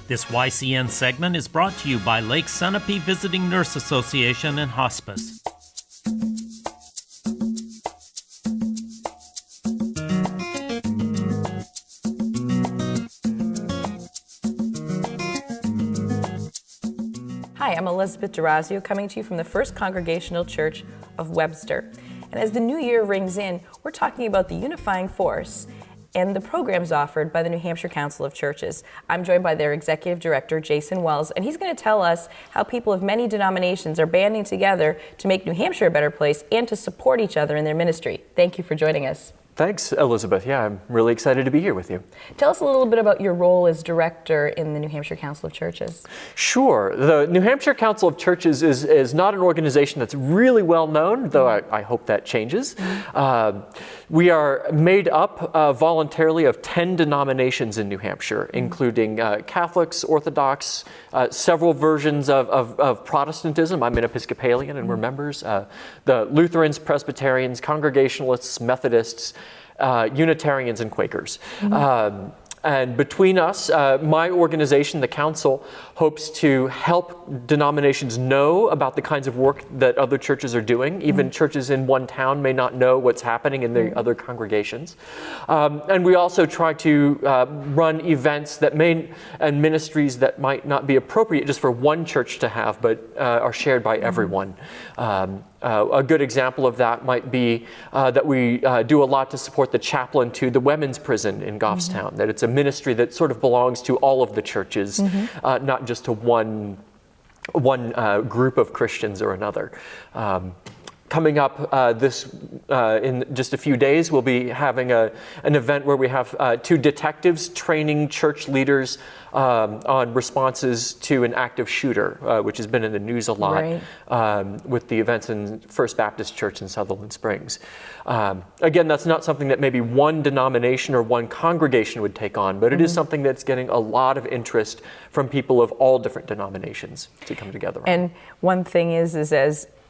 This YCN segment is brought to you by Lake Sunapee Visiting Nurse Association and Hospice. Hi, I'm Elizabeth Durazio, coming to you from the First Congregational Church of Webster. And as the new year rings in, we're talking about the unifying force and the programs offered by the New Hampshire Council of Churches. I'm joined by their Executive Director, Jason Wells, and he's going to tell us how people of many denominations are banding together to make New Hampshire a better place and to support each other in their ministry. Thank you for joining us. Thanks, Elizabeth. Yeah, I'm really excited to be here with you. Tell us a little bit about your role as director in the New Hampshire Council of Churches. Sure. The New Hampshire Council of Churches is not an organization that's really well known, though I hope that changes. We are made up voluntarily of 10 denominations in New Hampshire, including Catholics, Orthodox, several versions of Protestantism. I'm an Episcopalian and we're members. The Lutherans, Presbyterians, Congregationalists, Methodists, Unitarians, and Quakers. And between us, my organization, the Council, hopes to help denominations know about the kinds of work that other churches are doing. Even churches in one town may not know what's happening in the other congregations. And we also try to run events that and ministries that might not be appropriate just for one church to have, but are shared by everyone. A good example of that might be that we do a lot to support the chaplain to the women's prison in Goffstown, that it's a ministry that sort of belongs to all of the churches, not just to one group of Christians or another. Coming up in just a few days, we'll be having an event where we have two detectives training church leaders on responses to an active shooter, which has been in the news a lot with the events in First Baptist Church in Sutherland Springs. Again, that's not something that maybe one denomination or one congregation would take on, but it is something that's getting a lot of interest from people of all different denominations to come together on. And one thing is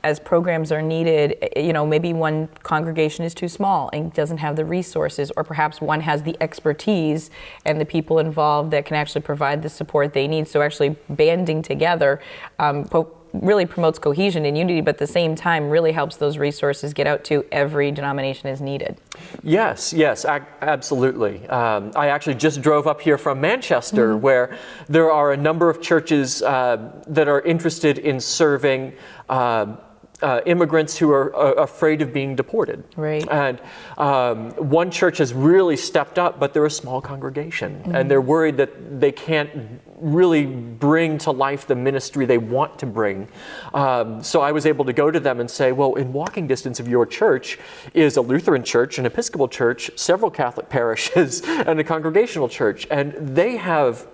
as programs are needed, maybe one congregation is too small and doesn't have the resources, or perhaps one has the expertise and the people involved that can actually provide the support they need. So actually banding together really promotes cohesion and unity, but at the same time really helps those resources get out to every denomination as needed. Yes, absolutely. I actually just drove up here from Manchester, where there are a number of churches that are interested in serving immigrants who are afraid of being deported. Right. And one church has really stepped up, but they're a small congregation, and they're worried that they can't really bring to life the ministry they want to bring. So I was able to go to them and say, well, in walking distance of your church is a Lutheran church, an Episcopal church, several Catholic parishes, and a Congregational church, and they have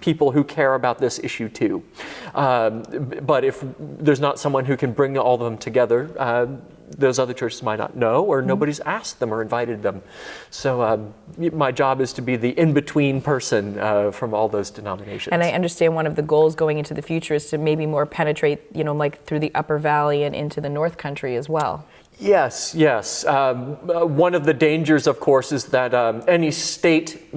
people who care about this issue too. But if there's not someone who can bring all of them together, those other churches might not know, or nobody's asked them or invited them. So my job is to be the in-between person from all those denominations. And I understand one of the goals going into the future is to maybe more penetrate, like through the Upper Valley and into the North Country as well. Yes. One of the dangers, of course, is that any state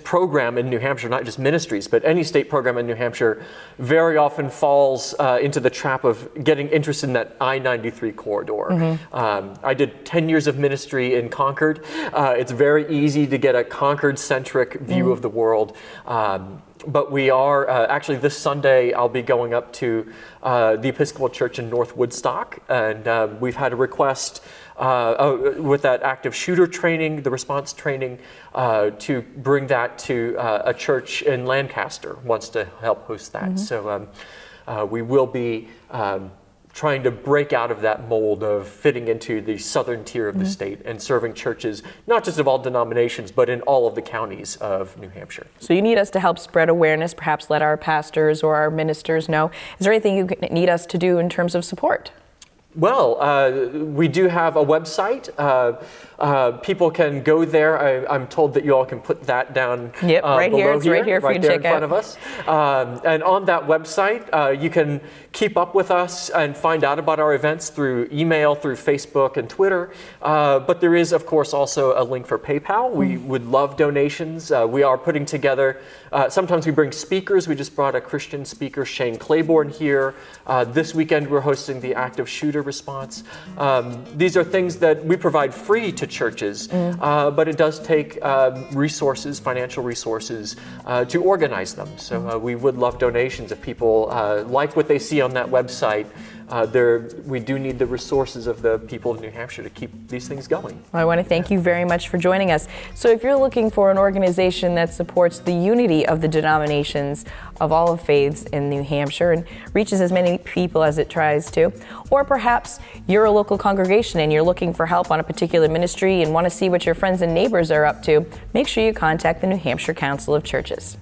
program in New Hampshire, not just ministries, but any state program in New Hampshire very often falls into the trap of getting interested in that I-93 corridor. I did 10 years of ministry in Concord. It's very easy to get a Concord-centric view of the world. But we are, actually this Sunday, I'll be going up to the Episcopal Church in North Woodstock, and we've had a request with that active shooter training, the response training, to bring that to a church in Lancaster, wants to help host that. So we will be trying to break out of that mold of fitting into the southern tier of the state and serving churches, not just of all denominations, but in all of the counties of New Hampshire. So you need us to help spread awareness, perhaps let our pastors or our ministers know. Is there anything you need us to do in terms of support? Well, we do have a website. People can go there. I'm told that you all can put that down. Yep, right below here. It's right here for you to there in check front out. of us. And on that website, you can keep up with us and find out about our events through email, through Facebook and Twitter. But there is, of course, also a link for PayPal. We would love donations. We are putting together, sometimes we bring speakers. We just brought a Christian speaker, Shane Claiborne, here. This weekend, we're hosting the active shooter response. These are things that we provide free to churches, but it does take resources, financial resources, to organize them. So we would love donations if people like what they see on that website. We do need the resources of the people of New Hampshire to keep these things going. Well, I want to thank you very much for joining us. So if you're looking for an organization that supports the unity of the denominations of all of faiths in New Hampshire and reaches as many people as it tries to, or perhaps you're a local congregation and you're looking for help on a particular ministry and want to see what your friends and neighbors are up to, make sure you contact the New Hampshire Council of Churches.